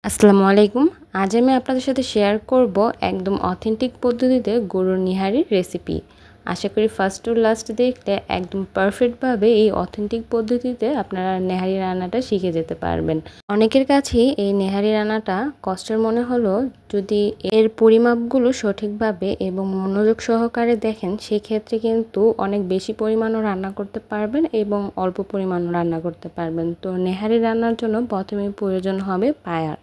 আসসালামু আলাইকুম। আজ আমি আপনাদের সাথে শেয়ার করব একদম অথেন্টিক পদ্ধতিতে গরুর নিহারির রেসিপি। আশা করি ফার্স্ট টু লাস্ট দেখলে একদম পারফেক্টভাবে এই অথেন্টিক পদ্ধতিতে আপনারা নেহারি রান্নাটা শিখে যেতে পারবেন। অনেকের কাছেই এই নেহারি রান্নাটা কষ্টের মনে হলো, যদি এর পরিমাপগুলো সঠিকভাবে এবং মনোযোগ সহকারে দেখেন সেক্ষেত্রে কিন্তু অনেক বেশি পরিমাণও রান্না করতে পারবেন এবং অল্প পরিমাণও রান্না করতে পারবেন। তো নেহারি রান্নার জন্য প্রথমেই প্রয়োজন হবে পায়া।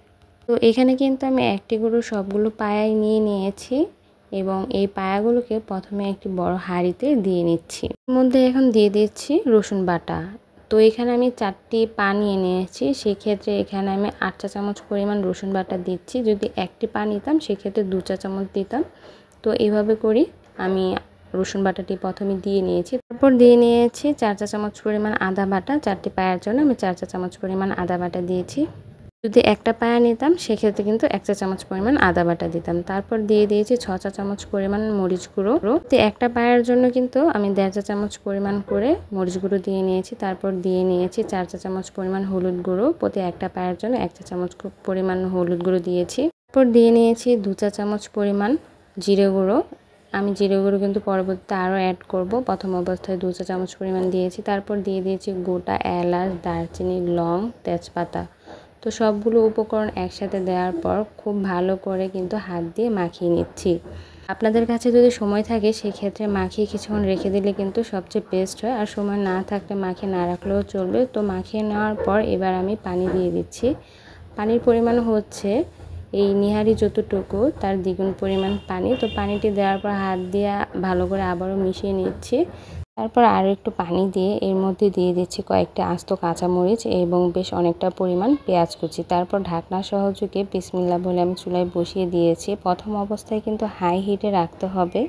তো এখানে কিন্তু আমি একটি গরুর সবগুলো পায়াই নিয়ে নিয়েছি এবং এই পায়াগুলোকে প্রথমে একটি বড় হাঁড়িতে দিয়ে নিচ্ছি। এর মধ্যে এখন দিয়ে দিচ্ছি রসুন বাটা। তো এখানে আমি 4টি পা নিয়ে নিয়েছি, সেক্ষেত্রে এখানে আমি 8 চা চামচ পরিমাণ রসুন বাটা দিচ্ছি। যদি একটি পা নিতাম সেক্ষেত্রে 2 চা চামচ দিতাম। তো এইভাবে করি আমি রসুন বাটাটি প্রথমে দিয়ে নিয়েছি। তারপর দিয়ে নিয়েছি 4 চা চামচ পরিমাণ আদা বাটা। 4টি পায়ার জন্য আমি 4 চা চামচ পরিমাণ আদা বাটা দিয়েছি। যদি একটা পায়া নিতাম সেক্ষেত্রে কিন্তু 1 চা চামচ পরিমাণ আদা বাটা দিতাম। তারপর দিয়ে দিয়েছি 6 চা চামচ পরিমাণ মরিচ গুঁড়ো। তো একটা পায়ার জন্য কিন্তু আমি 1.5 চা চামচ পরিমাণ করে মরিচ গুঁড়ো দিয়ে নিয়েছি। তারপর দিয়ে নিয়েছি 4 চা চামচ পরিমাণ হলুদ গুঁড়ো। প্রতি একটা পায়ার জন্য 1 চা চামচ পরিমাণ হলুদ গুঁড়ো দিয়েছি। তারপর দিয়ে নিয়েছি 2 চা চামচ পরিমাণ জিরে গুঁড়ো। আমি জিরে গুঁড়ো কিন্তু পরবর্তীতে আরও অ্যাড করব। প্রথম অবস্থায় 2 চা চামচ পরিমাণ দিয়েছি। তারপর দিয়ে দিয়েছি গোটা এলাচ, দারচিনি, লং, তেজপাতা। তো সবগুলো উপকরণ একসাথে দেওয়ার পর খুব ভালো করে কিন্তু হাত দিয়ে মাখিয়ে নিচ্ছি। আপনাদের কাছে যদি সময় থাকে সেক্ষেত্রে মাখিয়ে কিছুক্ষণ রেখে দিলে কিন্তু সবচেয়ে বেস্ট হয়, আর সময় না থাকলে মাখিয়ে না রাখলেও চলবে। তো মাখিয়ে নেওয়ার পর এবার আমি পানি দিয়ে দিচ্ছি। পানির পরিমাণ হচ্ছে এই নিহারি যতটুকু তার দ্বিগুণ পরিমাণ পানি। তো পানিটি দেওয়ার পর হাত দিয়ে ভালো করে আবারও মিশিয়ে নিচ্ছি। তারপর আরও একটু পানি দিয়ে এর মধ্যে দিয়ে দিচ্ছি কয়েকটা আস্ত কাঁচামরিচ এবং বেশ অনেকটা পরিমাণ পেঁয়াজ কুচি। তারপর ঢাকনা সহযোগে বিসমিল্লাহ বলে আমি চুলায় বসিয়ে দিয়েছি। প্রথম অবস্থায় কিন্তু হাই হিটে রাখতে হবে।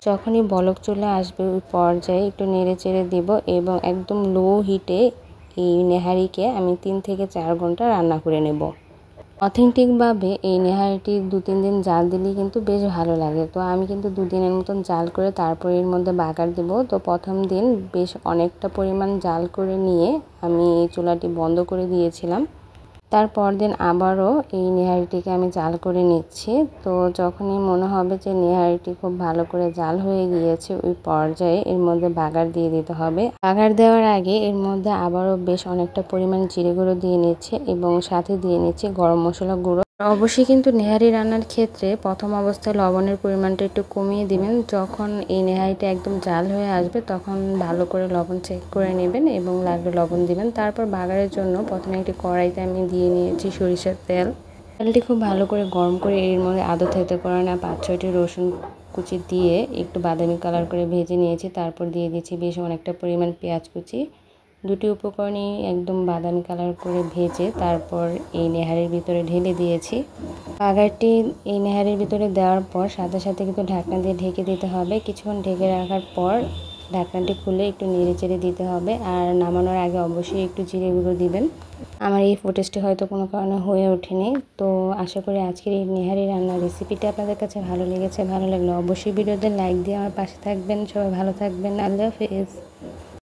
যখনই বলক চলে আসবে ওই পর্যায়ে একটু নেড়ে চেড়ে দেব এবং একদম লো হিটে এই নেহারিকে আমি 3 থেকে 4 ঘন্টা রান্না করে নেব। অথেন্টিকভাবে এই নেহারিটি 2-3 দিন জাল দিলেই কিন্তু বেশ ভালো লাগে। তো আমি কিন্তু 2 দিনের মতন জাল করে তারপর এর মধ্যে বাগার দেব। তো প্রথম দিন বেশ অনেকটা পরিমাণ জাল করে নিয়ে আমি এই চুলাটি বন্ধ করে দিয়েছিলাম। তারপর দিন আবারও এই নেহারিটিকে আমি জাল করে নিচ্ছি। তো যখনই মনে হবে যে নেহারিটি খুব ভালো করে জাল হয়ে গিয়েছে ওই পর্যায়ে এর মধ্যে বাগার দিয়ে দিতে হবে। বাগার দেওয়ার আগে এর মধ্যে আবারও বেশ অনেকটা পরিমাণ জিরে গুঁড়ো দিয়ে নিচ্ছে এবং সাথে দিয়ে নিচ্ছে গরম মশলা গুঁড়ো। অবশ্যই কিন্তু নেহারি রান্নার ক্ষেত্রে প্রথম অবস্থায় লবণের পরিমাণটা একটু কমিয়ে দিবেন। যখন এই নেহারিটা একদম জাল হয়ে আসবে তখন ভালো করে লবণ চেক করে নেবেন এবং লাগলে লবণ দিবেন। তারপর বাগারের জন্য প্রথমে একটি কড়াইতে আমি দিয়ে নিয়েছি সরিষার তেল। তেলটি খুব ভালো করে গরম করে এর মধ্যে আদা থেতে করে না 5-6টি রসুন কুচি দিয়ে একটু বাদামি কালার করে ভেজে নিয়েছি। তারপর দিয়ে দিচ্ছি বেশ অনেকটা পরিমাণ পেঁয়াজ কুচি। দুটি উপকরণই একদম বাদামি কালার করে ভেজে তারপর এই নেহারির ভিতরে ঢেলে দিয়েছি। বাগারটি এই নেহারির ভিতরে দেওয়ার পর সাথে সাথে কিন্তু ঢাকনা দিয়ে ঢেকে দিতে হবে। কিছুক্ষণ ঢেকে রাখার পর ঢাকনাটি খুলে একটু নেড়ে চেড়ে দিতে হবে, আর নামানোর আগে অবশ্যই একটু জিরে গুঁড়ো দিবেন। আমার এই ফুটেজটি হয়তো কোনো কারণে হয়ে ওঠেনি। তো আশা করি আজকের এই নেহারি রান্নার রেসিপিটা আপনাদের কাছে ভালো লেগেছে। ভালো লাগলে অবশ্যই ভিডিওতে লাইক দিয়ে আমার পাশে থাকবেন। সবাই ভালো থাকবেন। আল্লাহ হাফেজ।